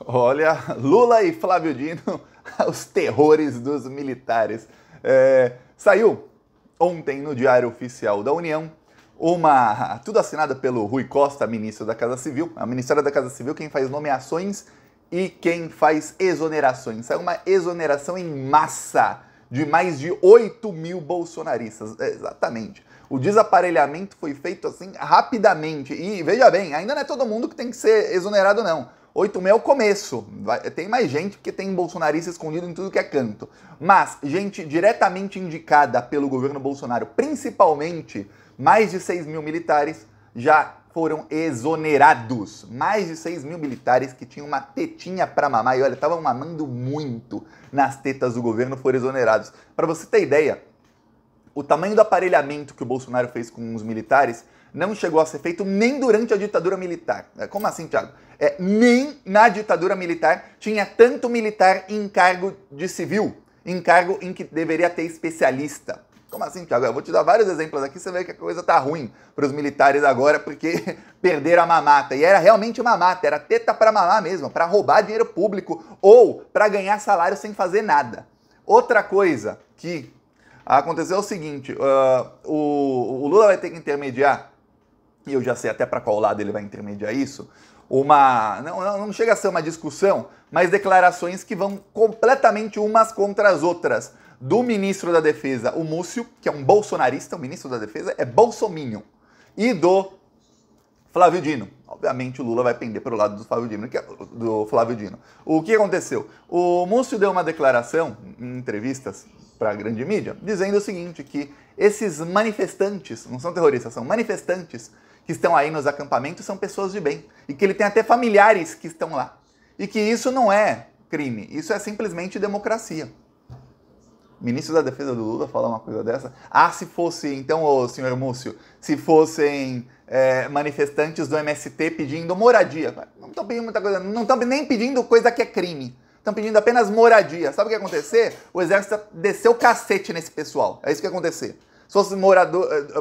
Olha, Lula e Flávio Dino, os terrores dos militares. Saiu ontem no Diário Oficial da União tudo assinado pelo Rui Costa, ministro da Casa Civil. A Ministério da Casa Civil quem faz nomeações e quem faz exonerações. Saiu uma exoneração em massa de mais de 8 mil bolsonaristas. Exatamente. O desaparelhamento foi feito assim rapidamente. E veja bem, ainda não é todo mundo que tem que ser exonerado, não. 8 mil é o começo. Tem mais gente, porque tem bolsonarista escondido em tudo que é canto. Mas gente diretamente indicada pelo governo Bolsonaro, principalmente mais de 6 mil militares, já foram exonerados. Mais de 6 mil militares que tinham uma tetinha pra mamar. E olha, estavam mamando muito nas tetas do governo, foram exonerados. Para você ter ideia, o tamanho do aparelhamento que o Bolsonaro fez com os militares não chegou a ser feito nem durante a ditadura militar. Como assim, Thiago? Nem na ditadura militar tinha tanto militar em cargo de civil, em cargo em que deveria ter especialista. Como assim, Thiago? Eu vou te dar vários exemplos aqui, você vê que a coisa tá ruim para os militares agora, porque perderam a mamata. E era realmente mamata, era teta para mamar mesmo, para roubar dinheiro público ou para ganhar salário sem fazer nada. Outra coisa que aconteceu é o seguinte, o Lula vai ter que intermediar, e eu já sei até para qual lado ele vai intermediar isso, não chega a ser uma discussão, mas declarações que vão completamente umas contra as outras. Do ministro da Defesa, o Múcio, que é um bolsonarista, o ministro da Defesa é bolsominion, e do Flávio Dino. Obviamente o Lula vai pender para o lado do Flávio Dino. O que aconteceu? O Múcio deu uma declaração em entrevistas para a grande mídia, dizendo o seguinte, que esses manifestantes, não são terroristas, são manifestantes que estão aí nos acampamentos, são pessoas de bem, e que ele tem até familiares que estão lá, e que isso não é crime, isso é simplesmente democracia. Ministro da Defesa do Lula falar uma coisa dessa? Se fosse, então, ô senhor Múcio, se fossem manifestantes do MST pedindo moradia, não estão pedindo muita coisa, não estão nem pedindo coisa que é crime, estão pedindo apenas moradia. Sabe o que ia acontecer? O exército desceu o cacete nesse pessoal, é isso que ia acontecer. Se fosse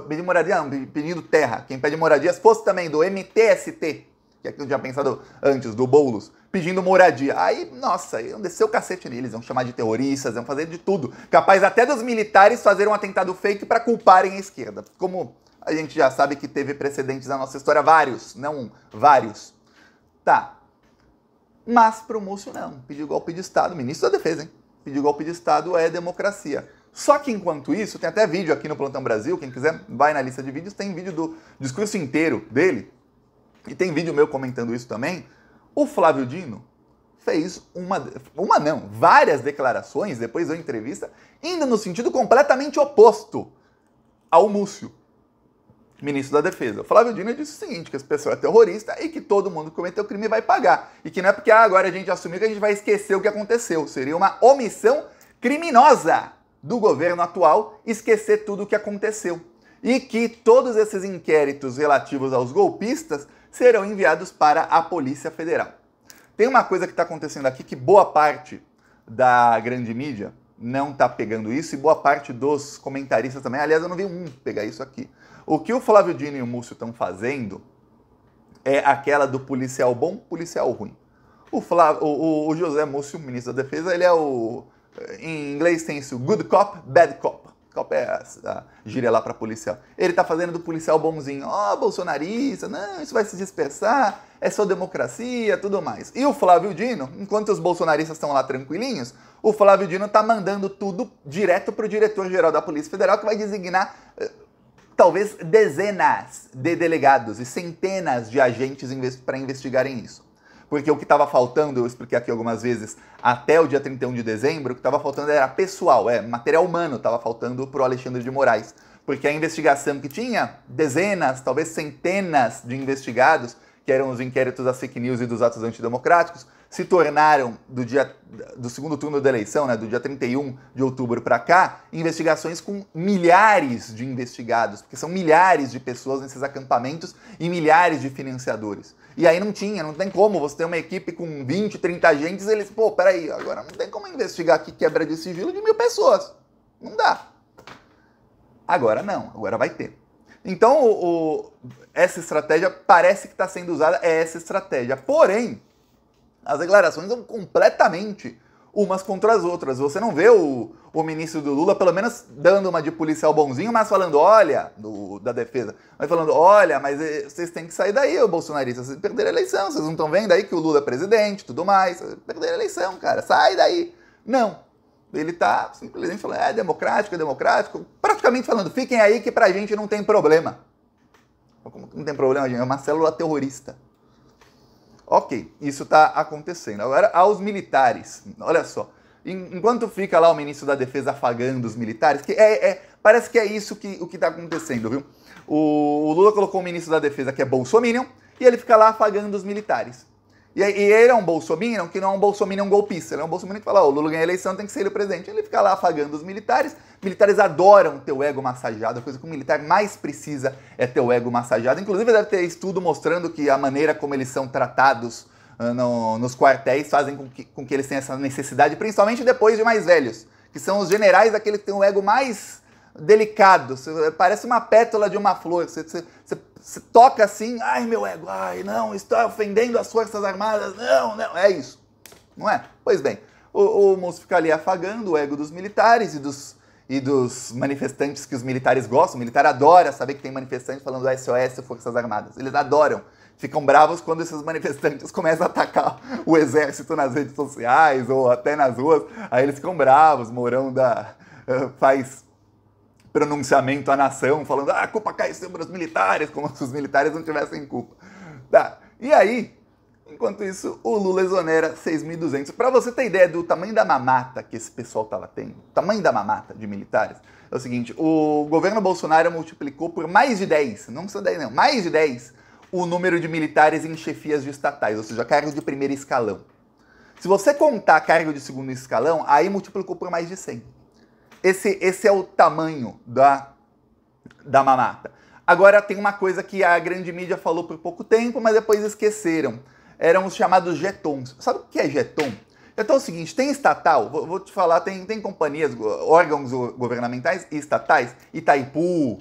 pedir moradia, não, pedindo terra, quem pede moradia, se fosse também do MTST, que é que eu tinha pensado antes, do Boulos, pedindo moradia. Aí, nossa, iam descer o cacete neles, iam chamar de terroristas, iam fazer de tudo. Capaz até dos militares fazer um atentado fake para culparem a esquerda. Como a gente já sabe que teve precedentes na nossa história, vários, não um, vários. Tá. Mas pro Múcio não, pedir golpe de Estado, ministro da Defesa, hein? Pedir golpe de Estado é democracia. Só que enquanto isso, tem até vídeo aqui no Plantão Brasil, quem quiser vai na lista de vídeos, tem vídeo do discurso inteiro dele, e tem vídeo meu comentando isso também. O Flávio Dino fez várias declarações depois da entrevista, indo no sentido completamente oposto ao Múcio, ministro da Defesa. O Flávio Dino disse o seguinte, que esse pessoal é terrorista e que todo mundo que cometeu crime vai pagar. E que não é porque agora a gente assumiu que a gente vai esquecer o que aconteceu. Seria uma omissão criminosa do governo atual esquecer tudo o que aconteceu. E que todos esses inquéritos relativos aos golpistas serão enviados para a Polícia Federal. Tem uma coisa que está acontecendo aqui que boa parte da grande mídia não está pegando isso e boa parte dos comentaristas também. Aliás, eu não vi um pegar isso aqui. O que o Flávio Dino e o Múcio estão fazendo é aquela do policial bom, policial ruim. O José Múcio, ministro da Defesa, ele é em inglês tem isso, good cop, bad cop. Cop é a gíria lá para policial. Ele tá fazendo do policial bonzinho. Bolsonarista, não, isso vai se dispersar, é só democracia, tudo mais. E o Flávio Dino, enquanto os bolsonaristas estão lá tranquilinhos, o Flávio Dino tá mandando tudo direto pro diretor-geral da Polícia Federal, que vai designar talvez dezenas de delegados e centenas de agentes para investigarem isso. Porque o que estava faltando, eu expliquei aqui algumas vezes, até o dia 31 de dezembro, o que estava faltando era pessoal, material humano estava faltando para o Alexandre de Moraes. Porque a investigação que tinha dezenas, talvez centenas de investigados, que eram os inquéritos das fake news e dos atos antidemocráticos, se tornaram, do segundo turno da eleição, do dia 31 de outubro para cá, investigações com milhares de investigados, porque são milhares de pessoas nesses acampamentos e milhares de financiadores. E aí não tem como você ter uma equipe com 20, 30 agentes, eles, peraí, agora não tem como investigar aqui quebra de sigilo de 1000 pessoas. Não dá. Agora não, agora vai ter. Então, essa estratégia parece que está sendo usada, é essa estratégia. Porém, As declarações são completamente umas contra as outras. Você não vê o ministro do Lula, pelo menos dando uma de policial bonzinho, mas falando, olha, da defesa, mas falando, olha, mas vocês têm que sair daí, ô bolsonaristas, vocês perderam a eleição, vocês não estão vendo aí que o Lula é presidente, tudo mais, perderam a eleição, cara, sai daí. Não. Ele tá simplesmente falando, é democrático, praticamente falando, fiquem aí que pra gente não tem problema. Como que não tem problema, gente? É uma célula terrorista. Ok, isso está acontecendo. Agora, aos militares, olha só, enquanto fica lá o ministro da Defesa afagando os militares, que parece que é isso o que está acontecendo, viu? O Lula colocou o ministro da Defesa que é bolsominion e ele fica lá afagando os militares. E ele é um bolsominion que não é um bolsominion golpista, ele é um bolsominion que fala, o Lula ganha a eleição, tem que ser ele o presidente. Ele fica lá afagando os militares adoram ter o ego massageado, a coisa que o militar mais precisa é ter o ego massageado. Inclusive deve ter estudo mostrando que a maneira como eles são tratados nos quartéis fazem com que eles tenham essa necessidade, principalmente depois de mais velhos, que são os generais, aqueles que têm o ego mais delicado, parece uma pétala de uma flor, você toca assim, ai meu ego, ai não, está ofendendo as Forças Armadas, não, é isso, não é? Pois bem, o moço fica ali afagando o ego dos militares e dos manifestantes que os militares gostam. O militar adora saber que tem manifestantes falando SOS Forças Armadas, eles adoram, ficam bravos quando esses manifestantes começam a atacar o exército nas redes sociais ou até nas ruas, aí eles ficam bravos, Mourão faz pronunciamento à nação, falando, a culpa cai sobre os militares, como se os militares não tivessem culpa. Tá. E aí, enquanto isso, o Lula exonera 6.200. Para você ter ideia do tamanho da mamata que esse pessoal estava tendo, o tamanho da mamata de militares, é o seguinte, o governo Bolsonaro multiplicou por mais de 10, não só 10 não, mais de 10, o número de militares em chefias de estatais, ou seja, cargos de primeiro escalão. Se você contar cargo de segundo escalão, aí multiplicou por mais de 100. Esse é o tamanho da mamata. Agora tem uma coisa que a grande mídia falou por pouco tempo, mas depois esqueceram. Eram os chamados jetons. Sabe o que é jeton? Então é o seguinte, tem estatal, vou te falar, tem companhias, órgãos governamentais e estatais, Itaipu,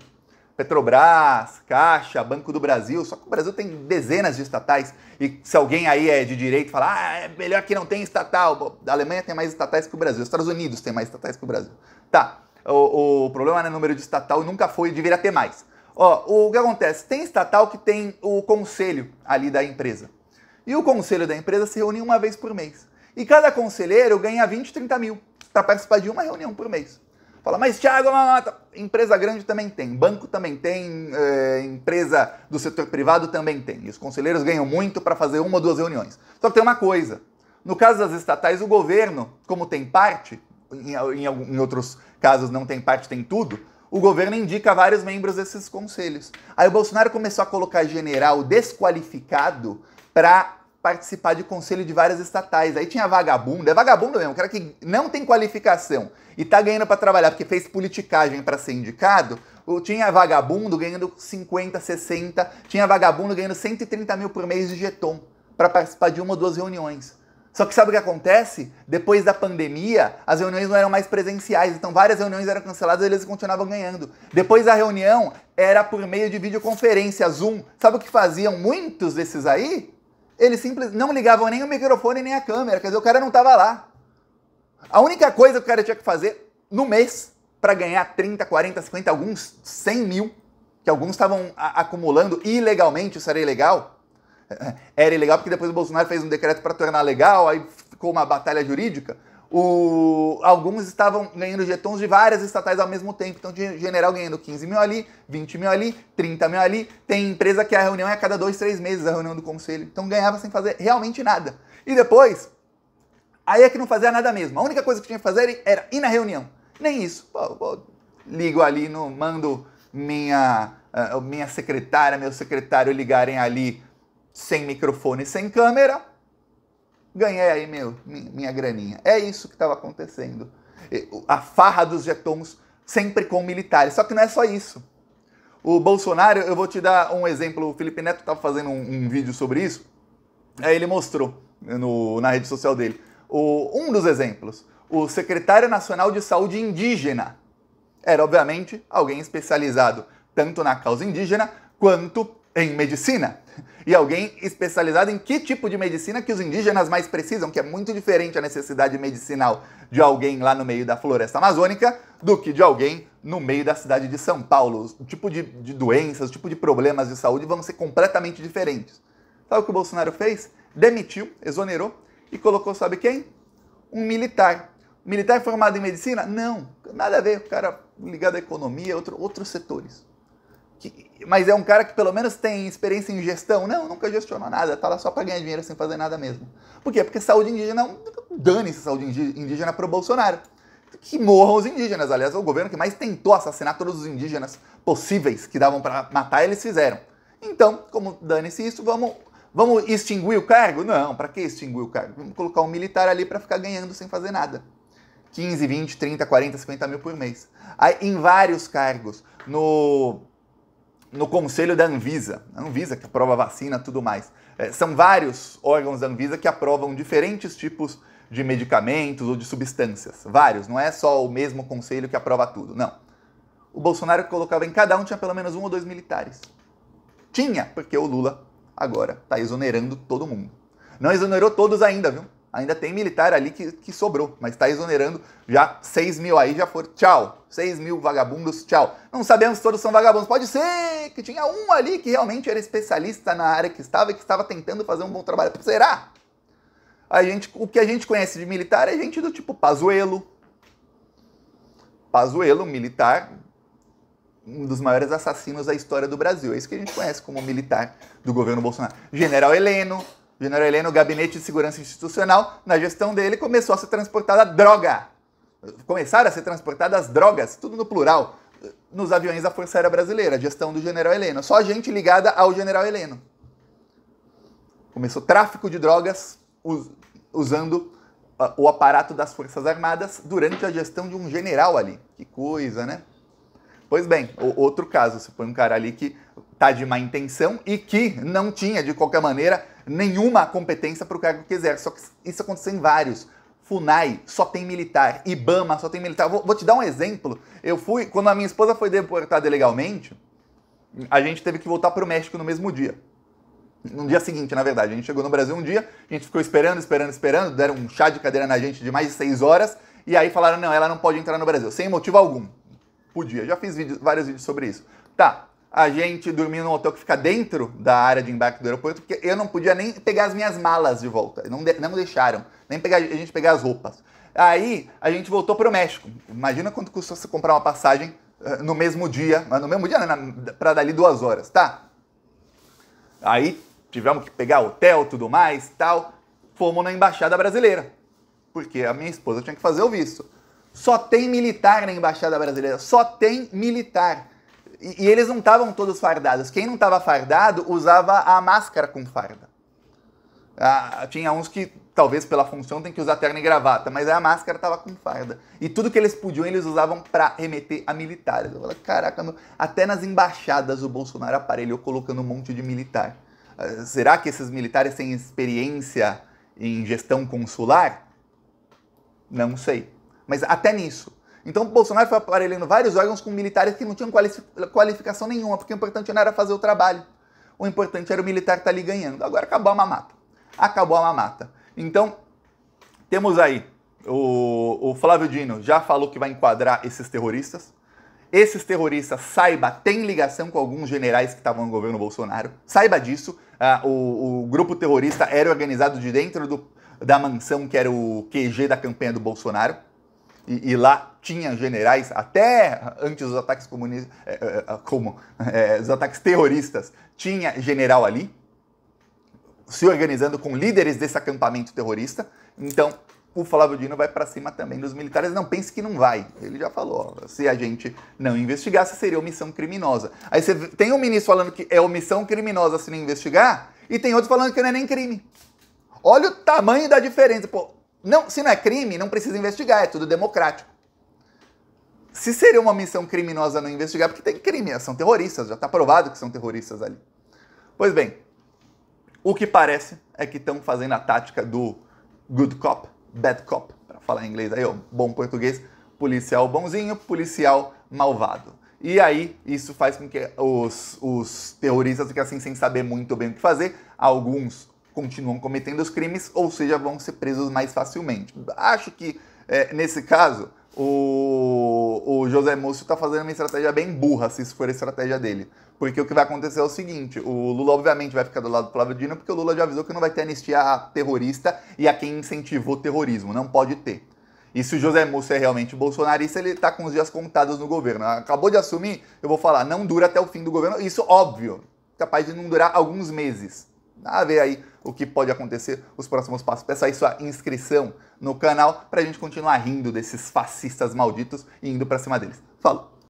Petrobras, Caixa, Banco do Brasil, só que o Brasil tem dezenas de estatais, e se alguém aí é de direito e fala, é melhor que não tem estatal, a Alemanha tem mais estatais que o Brasil, os Estados Unidos tem mais estatais que o Brasil. Tá, o problema não é o número de estatal, nunca foi, deveria ter mais. Ó, o que acontece? Tem estatal que tem o conselho ali da empresa, e o conselho da empresa se reúne uma vez por mês, e cada conselheiro ganha 20, 30 mil para participar de uma reunião por mês. Fala, mas Thiago, empresa grande também tem, banco também tem, empresa do setor privado também tem. E os conselheiros ganham muito para fazer uma ou duas reuniões. Só que tem uma coisa, no caso das estatais, o governo, como tem parte, em outros casos não tem parte, tem tudo, o governo indica vários membros desses conselhos. Aí o Bolsonaro começou a colocar general desqualificado para participar de conselho de várias estatais. Aí tinha vagabundo, é vagabundo mesmo, o cara que não tem qualificação e tá ganhando para trabalhar porque fez politicagem para ser indicado, tinha vagabundo ganhando 50, 60, tinha vagabundo ganhando 130 mil por mês de jeton para participar de uma ou duas reuniões. Só que sabe o que acontece? Depois da pandemia, as reuniões não eram mais presenciais, então várias reuniões eram canceladas e eles continuavam ganhando. Depois da reunião, era por meio de videoconferência, Zoom. Sabe o que faziam muitos desses aí? Eles simplesmente não ligavam nem o microfone nem a câmera, quer dizer, o cara não estava lá. A única coisa que o cara tinha que fazer no mês para ganhar 30, 40, 50, alguns 100 mil, que alguns estavam acumulando ilegalmente, isso era ilegal. Era ilegal porque depois o Bolsonaro fez um decreto para tornar legal, aí ficou uma batalha jurídica. Alguns estavam ganhando jetons de várias estatais ao mesmo tempo. Então tinha general ganhando 15 mil ali, 20 mil ali, 30 mil ali. Tem empresa que a reunião é a cada 2, 3 meses, a reunião do conselho. Então ganhava sem fazer realmente nada. E depois, aí é que não fazia nada mesmo. A única coisa que tinha que fazer era ir na reunião. Nem isso. Ligo ali, mando minha secretária, meu secretário ligarem ali sem microfone, sem câmera. Ganhei aí minha graninha. É isso que estava acontecendo. A farra dos jetons sempre com militares. Só que não é só isso. O Bolsonaro, eu vou te dar um exemplo. O Felipe Neto estava fazendo um vídeo sobre isso. Aí ele mostrou na rede social dele. Um dos exemplos. O secretário nacional de saúde indígena. Era, obviamente, alguém especializado tanto na causa indígena quanto em medicina. E alguém especializado em que tipo de medicina que os indígenas mais precisam, que é muito diferente a necessidade medicinal de alguém lá no meio da floresta amazônica do que de alguém no meio da cidade de São Paulo. O tipo de doenças, o tipo de problemas de saúde vão ser completamente diferentes. Sabe o que o Bolsonaro fez? Demitiu, exonerou e colocou, sabe quem? Um militar. Militar formado em medicina? Não, nada a ver. O cara ligado à economia, outros setores. Mas é um cara que pelo menos tem experiência em gestão? Não, nunca gestionou nada, tá lá só para ganhar dinheiro sem fazer nada mesmo. Por quê? Porque saúde indígena, dane-se saúde indígena pro Bolsonaro. Que morram os indígenas, aliás, o governo que mais tentou assassinar todos os indígenas possíveis que davam para matar, eles fizeram. Então, como dane-se isso, vamos extinguir o cargo? Não, para que extinguir o cargo? Vamos colocar um militar ali para ficar ganhando sem fazer nada. 15, 20, 30, 40, 50 mil por mês. Aí, em vários cargos, no conselho da Anvisa que aprova vacina e tudo mais. São vários órgãos da Anvisa que aprovam diferentes tipos de medicamentos ou de substâncias. Vários, não é só o mesmo conselho que aprova tudo, não. O Bolsonaro colocava em cada um, tinha pelo menos 1 ou 2 militares. Tinha, porque o Lula agora está exonerando todo mundo. Não exonerou todos ainda, viu? Ainda tem militar ali que sobrou, mas está exonerando já 6 mil aí, já foram. Tchau. 6 mil vagabundos, tchau. Não sabemos se todos são vagabundos. Pode ser que tinha um ali que realmente era especialista na área que estava tentando fazer um bom trabalho. Será? O que a gente conhece de militar é gente do tipo Pazuello. Pazuello, militar, um dos maiores assassinos da história do Brasil. É isso que a gente conhece como militar do governo Bolsonaro. General Heleno, Gabinete de Segurança Institucional, na gestão dele começou a ser transportada droga. Começaram a ser transportadas drogas, tudo no plural, nos aviões da Força Aérea Brasileira, a gestão do General Heleno. Só gente ligada ao General Heleno. Começou tráfico de drogas usando o aparato das Forças Armadas durante a gestão de um general ali. Que coisa, né? Pois bem, outro caso, você põe um cara ali que tá de má intenção e que não tinha, de qualquer maneira, nenhuma competência para o cargo que exerce. Só que isso aconteceu em vários. FUNAI só tem militar, IBAMA só tem militar. Vou te dar um exemplo. Quando a minha esposa foi deportada ilegalmente, a gente teve que voltar para o México no mesmo dia. No dia seguinte, na verdade. A gente chegou no Brasil um dia, a gente ficou esperando, deram um chá de cadeira na gente de mais de 6 horas, e aí falaram, não, ela não pode entrar no Brasil, sem motivo algum. Podia, já fiz vários vídeos sobre isso. Tá, a gente dormiu num hotel que fica dentro da área de embarque do aeroporto, porque eu não podia nem pegar as minhas malas de volta. Não deixaram, nem a gente pegar as roupas. Aí a gente voltou para o México. Imagina quanto custou você comprar uma passagem no mesmo dia, para dali 2 horas, tá? Aí tivemos que pegar hotel, tudo mais, tal. Fomos na Embaixada Brasileira, porque a minha esposa tinha que fazer o visto. Só tem militar na Embaixada Brasileira, só tem militar. E eles não estavam todos fardados. Quem não estava fardado usava a máscara com farda. Tinha uns que, talvez pela função, tem que usar terno e gravata, mas a máscara estava com farda. E tudo que eles podiam, eles usavam para remeter a militares. Eu falei, caraca, até nas embaixadas o Bolsonaro aparelhou colocando um monte de militar. Será que esses militares têm experiência em gestão consular? Não sei. Mas até nisso. Então o Bolsonaro foi aparelhando vários órgãos com militares que não tinham qualificação nenhuma, porque o importante não era fazer o trabalho. O importante era o militar estar ali ganhando. Agora acabou a mamata. Acabou a mamata. Então, temos aí, o Flávio Dino já falou que vai enquadrar esses terroristas. Esses terroristas, saiba, têm ligação com alguns generais que estavam no governo Bolsonaro. Saiba disso. O grupo terrorista era organizado de dentro da mansão, que era o QG da campanha do Bolsonaro. E lá tinha generais, até antes dos ataques comunistas, os ataques terroristas, tinha general ali, se organizando com líderes desse acampamento terrorista. Então, o Flávio Dino vai para cima também dos militares. Não pense que não vai. Ele já falou, ó, se a gente não investigasse, seria omissão criminosa. Aí você tem um ministro falando que é omissão criminosa se não investigar, e tem outro falando que não é nem crime. Olha o tamanho da diferença. Pô, se não é crime, não precisa investigar, é tudo democrático. Se seria uma omissão criminosa não investigar, porque tem crime, são terroristas, já está provado que são terroristas ali. Pois bem, o que parece é que estão fazendo a tática do good cop, bad cop, para falar em inglês aí, ó, bom português, policial bonzinho, policial malvado. E aí, isso faz com que os terroristas fiquem assim sem saber muito bem o que fazer. Alguns continuam cometendo os crimes, ou seja, vão ser presos mais facilmente. Acho que, nesse caso, o José Múcio está fazendo uma estratégia bem burra, se isso for a estratégia dele. Porque o que vai acontecer é o seguinte, o Lula obviamente vai ficar do lado do Flávio Dino, porque o Lula já avisou que não vai ter anistia a terrorista e a quem incentivou o terrorismo, não pode ter. E se o José Múcio é realmente bolsonarista, ele está com os dias contados no governo. Acabou de assumir, eu vou falar, não dura até o fim do governo. Isso, óbvio, capaz de não durar alguns meses. A ver aí o que pode acontecer, os próximos passos. Peça aí sua inscrição no canal para a gente continuar rindo desses fascistas malditos e indo para cima deles. Falou!